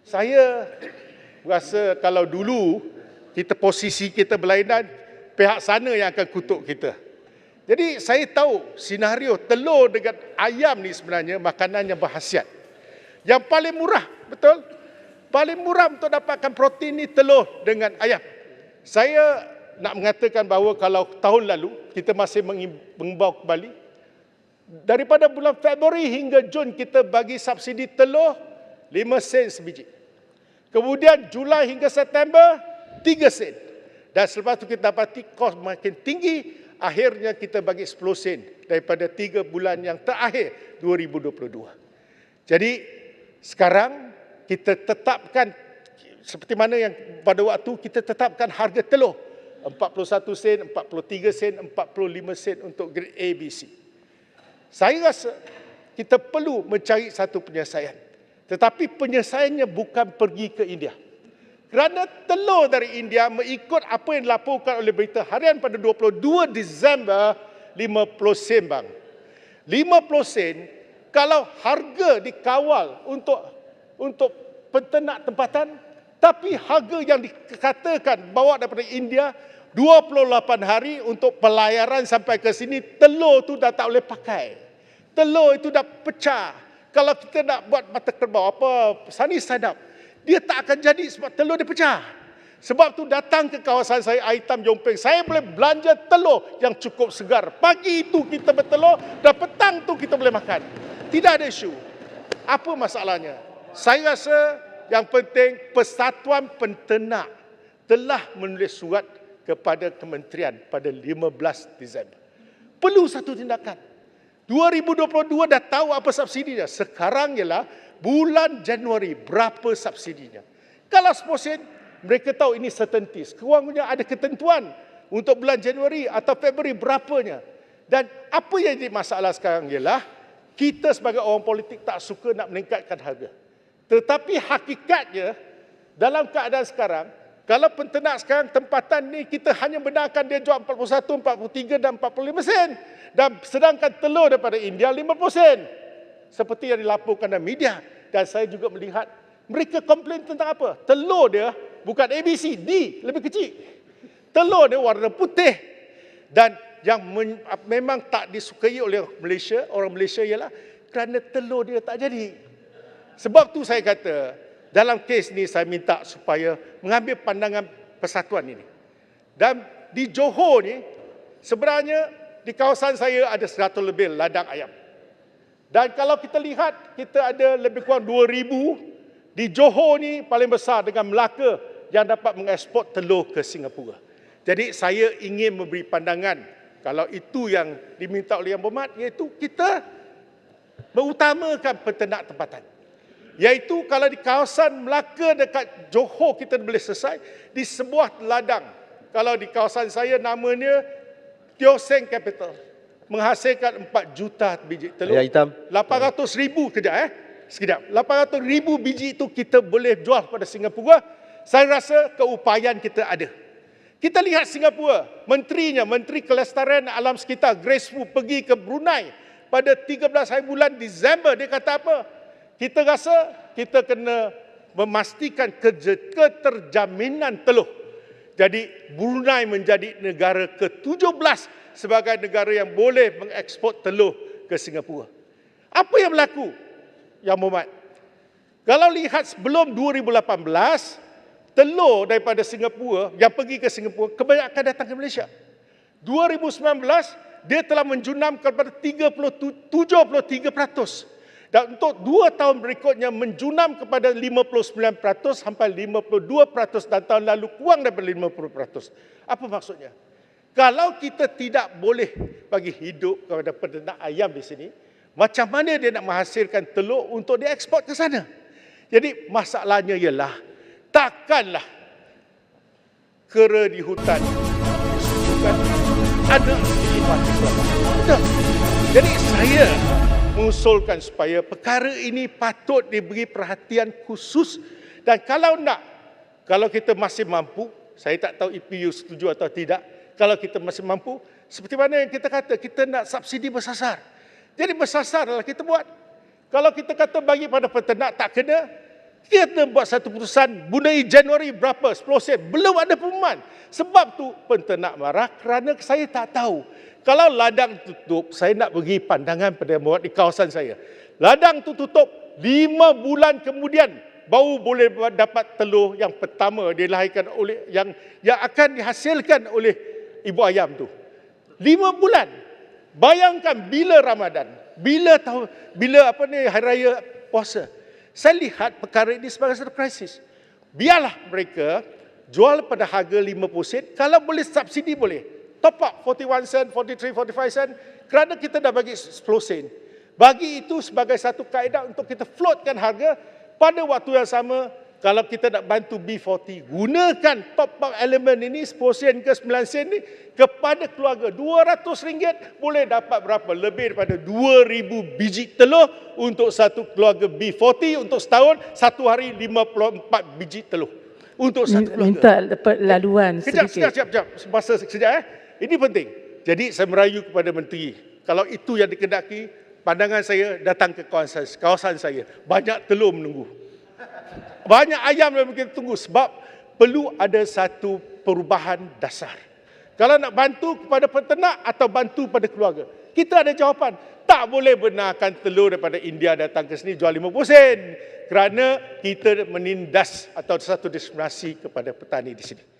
Saya rasa kalau dulu posisi kita berlainan, pihak sana yang akan kutuk kita. Jadi saya tahu senario telur dengan ayam ni sebenarnya makanan yang berkhasiat. Yang paling murah, betul? Paling murah untuk dapatkan protein ni telur dengan ayam. Saya nak mengatakan bahawa kalau tahun lalu kita masih mengimbau kembali, daripada bulan Februari hingga Jun kita bagi subsidi telur 5 sen sebiji. Kemudian Julai hingga September 3 sen. Dan selepas itu kita dapati kos makin tinggi, akhirnya kita bagi 10 sen daripada 3 bulan yang terakhir 2022. Jadi sekarang kita tetapkan seperti mana yang pada waktu kita tetapkan harga telur 41 sen, 43 sen, 45 sen untuk grade A, B, C. Saya rasa kita perlu mencari satu penyelesaian. Tetapi penyelesaiannya bukan pergi ke India. Kerana telur dari India mengikut apa yang dilaporkan oleh Berita Harian pada 22 Disember 50 sen bang. 50 sen kalau harga dikawal untuk peternak tempatan, tapi harga yang dikatakan bawa daripada India 28 hari untuk pelayaran sampai ke sini, telur tu dah tak boleh pakai. Telur itu dah pecah. Kalau kita nak buat mata kerbau apa sunny side up, dia tak akan jadi sebab telur dia pecah. Sebab tu datang ke kawasan saya Aitam Jompeng, saya boleh belanja telur yang cukup segar. Pagi itu kita bertelur dan petang tu kita boleh makan. Tidak ada isu. Apa masalahnya? Saya rasa yang penting Persatuan Penternak telah menulis surat kepada kementerian pada 15 Disember. Perlu satu tindakan. 2022 dah tahu apa subsidinya. Sekarang ialah bulan Januari berapa subsidinya. Kalau 10 sen, mereka tahu ini certainty. Kurangnya ada ketentuan untuk bulan Januari atau Februari berapanya. Dan apa yang jadi masalah sekarang ialah kita sebagai orang politik tak suka nak meningkatkan harga. Tetapi hakikatnya dalam keadaan sekarang, kalau penternak sekarang tempatan ni kita hanya benarkan dia jual 41, 43 dan 45 sen. Dan sedangkan telur daripada India 50 sen. Seperti yang dilaporkan dalam media. Dan saya juga melihat mereka komplain tentang apa? Telur dia bukan ABC, D, lebih kecil. Telur dia warna putih. Dan yang memang tak disukai oleh Malaysia, orang Malaysia ialah kerana telur dia tak jadi. Sebab tu saya kata, dalam kes ni saya minta supaya mengambil pandangan persatuan ini. Dan di Johor ni, sebenarnya di kawasan saya ada 100 lebih ladang ayam. Dan kalau kita lihat, kita ada lebih kurang 2,000 di Johor ni paling besar dengan Melaka yang dapat mengeksport telur ke Singapura. Jadi saya ingin memberi pandangan, kalau itu yang diminta oleh Yang Berhormat, iaitu kita mengutamakan peternak tempatan. Iaitu kalau di kawasan Melaka dekat Johor kita boleh selesai, di sebuah ladang. Kalau di kawasan saya namanya Teo Seng Capital, menghasilkan 4 juta biji telur. 800,000 sekejap. 800,000 biji itu kita boleh jual pada Singapura. Saya rasa keupayaan kita ada. Kita lihat Singapura, menterinya, Menteri Kelestarian Alam Sekitar, Grace Fu, pergi ke Brunei pada 13 hari bulan Disember. Dia kata apa? Kita rasa kita kena memastikan keterjaminan telur. Jadi Brunei menjadi negara ke-17 sebagai negara yang boleh mengeksport telur ke Singapura. Apa yang berlaku? Yang Berhormat, kalau lihat sebelum 2018, telur daripada Singapura yang pergi ke Singapura kebanyakan datang ke Malaysia. 2019 dia telah menjunam kepada 73%. Dan untuk 2 tahun berikutnya menjunam kepada 59% sampai 52%, dan tahun lalu kurang daripada 50%. Apa maksudnya? Kalau kita tidak boleh bagi hidup kepada peternak ayam di sini, macam mana dia nak menghasilkan telur untuk dieksport ke sana? Jadi masalahnya ialah takkanlah kera di hutan disuguhkan ada kehidupan selamat. Jadi saya mengusulkan supaya perkara ini patut diberi perhatian khusus, dan kalau kita masih mampu, saya tak tahu EPU setuju atau tidak, kalau kita masih mampu, seperti mana yang kita kata, kita nak subsidi bersasar. Jadi bersasar adalah kita buat. Kalau kita kata bagi pada peternak tak kena, Kita buat satu keputusan, bunai Januari berapa, 10 sen, belum ada pengumuman. Sebab tu penternak marah kerana saya tak tahu. Kalau ladang tutup, saya nak bagi pandangan pada muat di kawasan saya. Ladang tu tutup, 5 bulan kemudian baru boleh dapat telur yang pertama dilahirkan oleh yang akan dihasilkan oleh ibu ayam tu. 5 bulan. Bayangkan bila Ramadan, bila hari raya puasa. Saya lihat perkara ini sebagai satu krisis. Biarlah mereka jual pada harga 50 sen, kalau boleh subsidi boleh. Top up 41 sen, 43, 45 sen, kerana kita dah bagi 10 sen. Bagi itu sebagai satu kaedah untuk kita floatkan harga. Pada waktu yang sama, kalau kita nak bantu B40, gunakan top up elemen ini 10 sen ke 9 sen ni kepada keluarga. RM200 boleh dapat berapa? Lebih daripada 2,000 biji telur untuk satu keluarga B40 untuk setahun, satu hari 54 biji telur untuk satu keluarga. Minta dapat laluan sedikit. Sekejap. Masa sekejap. Ini penting. Jadi saya merayu kepada menteri, kalau itu yang dikehendaki, pandangan saya datang ke kawasan saya. Banyak telur menunggu. Banyak ayam yang kita tunggu sebab perlu ada satu perubahan dasar. Kalau nak bantu kepada peternak atau bantu pada keluarga, kita ada jawapan. Tak boleh benarkan telur daripada India datang ke sini jual 50 sen kerana kita menindas atau satu diskriminasi kepada petani di sini.